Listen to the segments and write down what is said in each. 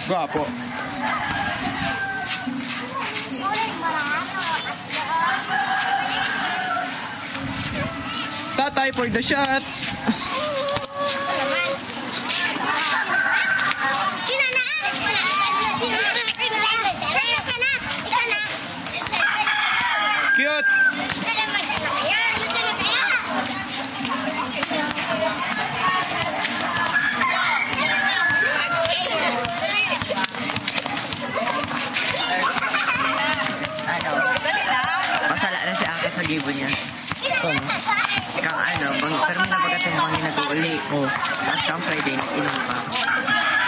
Gwapo. Tatay for the shot. Cute. Masala na si Aka sa gibo niya. Kang pero may nabagat yung mga nag-uuli. Tapos kang Friday, nag-inom pa.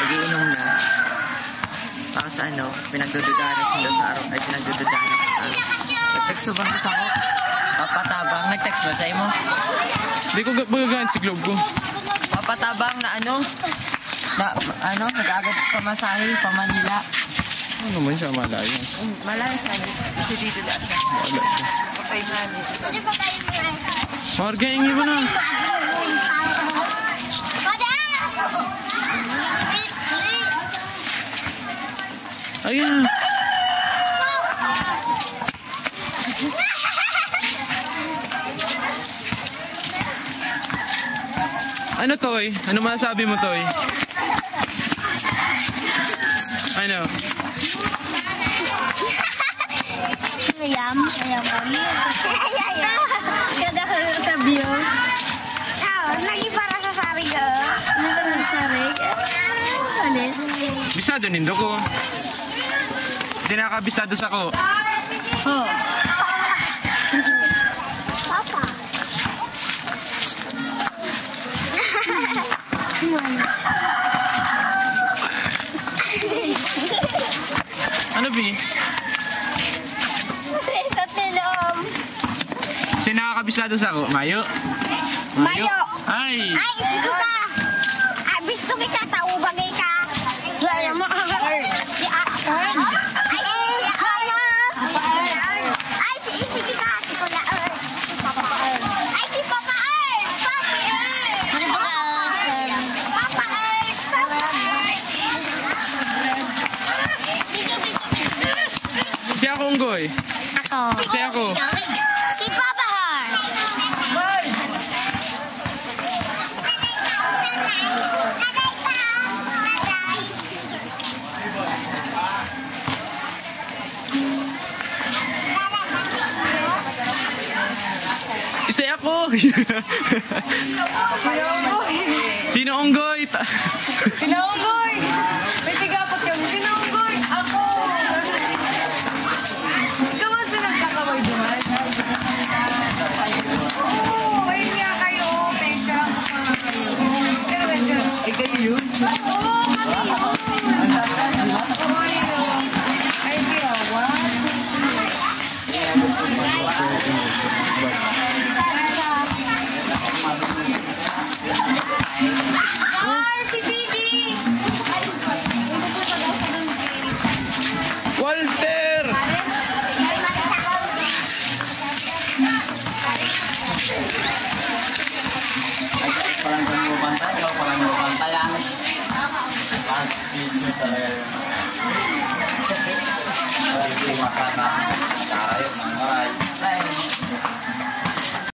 Nag-iinom na. Tapos pinagdududahan sila sa araw. Ay, pinagdududahan sa araw. Nag-text ba ako? Papatabang. Nag-text ba sa imo? Hindi ko magagaan si Globe ko. Papatabang na nag-agad pamasahe, pa Manila. Ano naman siya malayo? Malayo siya. Kasi dito na siya. Wala siya. Papayhani. Marga, ingi mo na. Ayan. Ano, Toy? Ano masasabi mo, Toy? Ano? Ayam mo yun. Kada ka sa view. Lagi para sa sarig. Ano ba sa sarig? Alis. Bisado nindo ko. Hindi nakakabisado sa ko. Papa. Ano, Bi? Sa tilom. Sino nakakabisado sa ko? Mayo? Mayo. Ay! Ay, ito ka. Bisto kita, taubagay ka. Ay, mo. Si Aaron. Ay, si Isigi ka. Si Kula Earth. Si Papa Earth. Ay, si Papa Earth. Papa Earth. Papa Earth. Papa Earth. Si ako, Unggoy. Ako. Si ako. Si Papa Heart. Isa ako. Sino, Unggoy? Sino Unggoy? May tigapot kami. Sino Unggoy? Ako! Ikaw ang sinagkakaway duman? Oo, ayun nga kayo. Picture ang mga kayo. Pero medyo. Kayo yun? Oo, kami yun. Oo, yun. Ay, kiyawa. Si Piggy! Walter! Parang lumubantay. Ikaw parang lumubantay. Last video talaga. Hindi masana. Tayo.